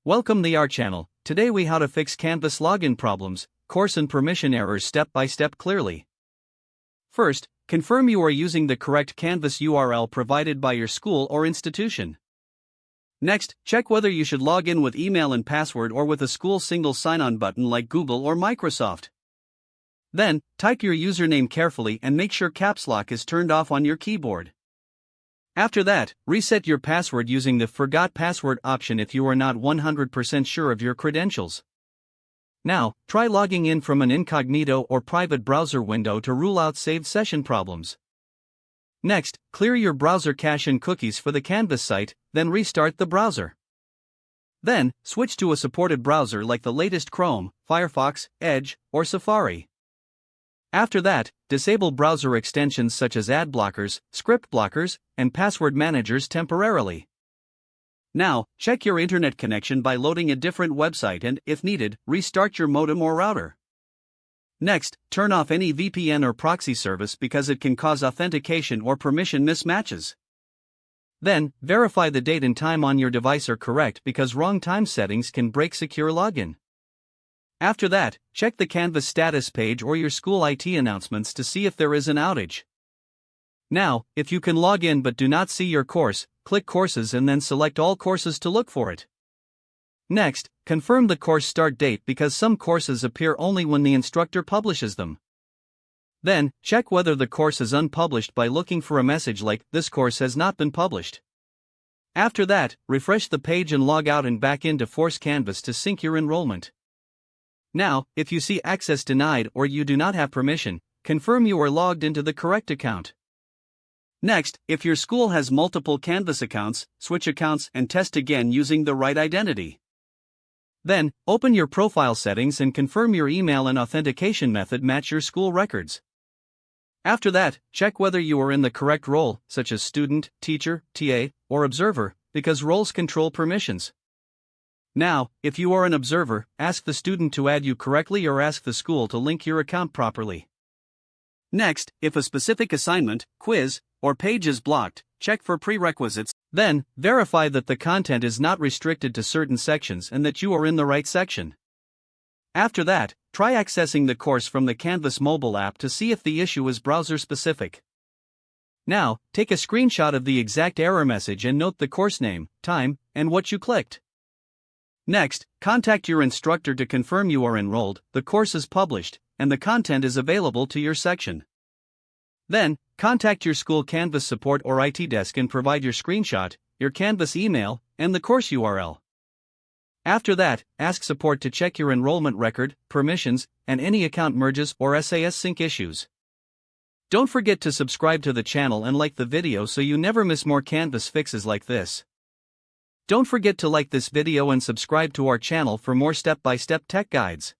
Welcome to our channel. Today we how to fix Canvas login problems, course and permission errors step by step clearly. First, confirm you are using the correct Canvas URL provided by your school or institution. Next, check whether you should log in with email and password or with a school single sign-on button like Google or Microsoft. Then, type your username carefully and make sure caps lock is turned off on your keyboard. After that, reset your password using the Forgot Password option if you are not 100% sure of your credentials. Now, try logging in from an incognito or private browser window to rule out saved session problems. Next, clear your browser cache and cookies for the Canvas site, then restart the browser. Then, switch to a supported browser like the latest Chrome, Firefox, Edge, or Safari. After that, disable browser extensions such as ad blockers, script blockers, and password managers temporarily. Now, check your internet connection by loading a different website and, if needed, restart your modem or router. Next, turn off any VPN or proxy service because it can cause authentication or permission mismatches. Then, verify the date and time on your device are correct because wrong time settings can break secure login. After that, check the Canvas status page or your school IT announcements to see if there is an outage. Now, if you can log in but do not see your course, click Courses and then select all courses to look for it. Next, confirm the course start date because some courses appear only when the instructor publishes them. Then, check whether the course is unpublished by looking for a message like, "This course has not been published." After that, refresh the page and log out and back into Force Canvas to sync your enrollment. Now, if you see access denied or you do not have permission, confirm you are logged into the correct account. Next, if your school has multiple Canvas accounts, switch accounts and test again using the right identity. Then, open your profile settings and confirm your email and authentication method match your school records. After that, check whether you are in the correct role, such as student, teacher, TA, or observer, because roles control permissions. Now, if you are an observer, ask the student to add you correctly or ask the school to link your account properly. Next, if a specific assignment, quiz, or page is blocked, check for prerequisites. Then, verify that the content is not restricted to certain sections and that you are in the right section. After that, try accessing the course from the Canvas mobile app to see if the issue is browser-specific. Now, take a screenshot of the exact error message and note the course name, time, and what you clicked. Next, contact your instructor to confirm you are enrolled, the course is published, and the content is available to your section. Then, contact your school Canvas support or IT desk and provide your screenshot, your Canvas email, and the course URL. After that, ask support to check your enrollment record, permissions, and any account merges or SAS sync issues. Don't forget to subscribe to the channel and like the video so you never miss more Canvas fixes like this. Don't forget to like this video and subscribe to our channel for more step-by-step tech guides.